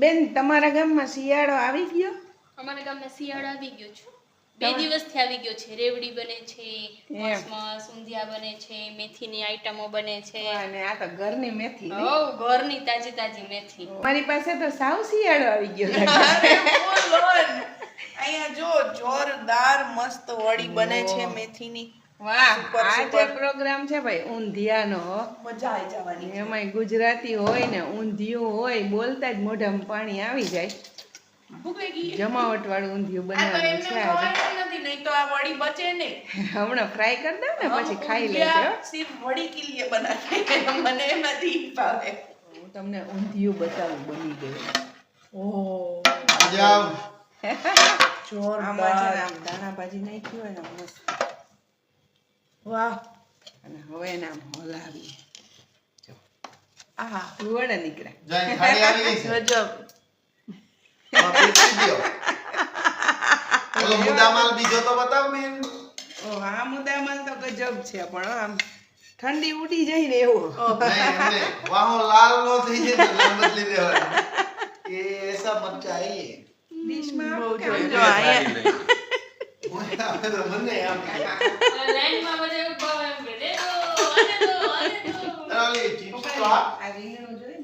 બેન તમારા ગામમાં શિયાળો આવી ગયો? અમારા ગામમાં શિયાળો આવી ગયો છે. 2 દિવસથી આવી ગયો છે. રેવડી બને છે, મસ્ત ઊંધિયા બને છે, મેથીની આઈટમો બને છે. અને આ તો ઘરની મેથી ને? ઓ ઘરની તાજી તાજી મેથી. મારી પાસે તો સાવ શિયાળો આવી ગયો. અહીંયા જો જોરદાર મસ્ત વડી બને છે મેથીની. વાહ, આ જે પ્રોગ્રામ છે ભાઈ ઊંધિયાનો, મજા આવી જવાની. એમાંય ગુજરાતી હોય ને ઊંધિયું હોય, બોલતા જ મોઢામાં પાણી આવી જાય. ભૂખ લાગી. જમાવટ વાળું ઊંધિયું આ તો બનાવ્યું એમને છે આજે. ખવાય નથી, નહીં તો આ વડી બચે નહીં. હમણાં ફ્રાય કરી દઉં ને પછી ખાઈ ઊંધિયા લેજો. સિર્ફ વડી કે લીએ બનાવે. મને નથી ભાવે. હું તમને ઊંધિયું બતાવું બની ગયું. ઓહ જાવ આમાં છે ને જોરદાર. આમ ધાણા ભાજી નાખી હોય ને મસ્ત. વાહ. અને હવે એને આમ હલાવી. આહા વડા નીકળ્યા. જય થાળી આવી ગઈ છે ગજબ. પીસી દ્યો. ઓલો મુદ્દામાલ બીજો તો બતાવ બેન. ઓ આ મુદ્દામાલ તો ગજબ છે, પણ આમ ઠંડી ઉડી જાય ને એવો. નહીં અમને વાહો લાલ નો થઈ જાય તો લાલ બદલી દેવાનો. એ એસા મત चाहिए. ડીશમાં બહુ આપો કે જો અહીંયા ઓય આપણે તો મને આમ લાઈનમાં બધા ઉભા હોય એમ કે દે દો, આને દો, આને દો. ઓલી ચિપ્સ તો આ આ રીંગણું જોઈ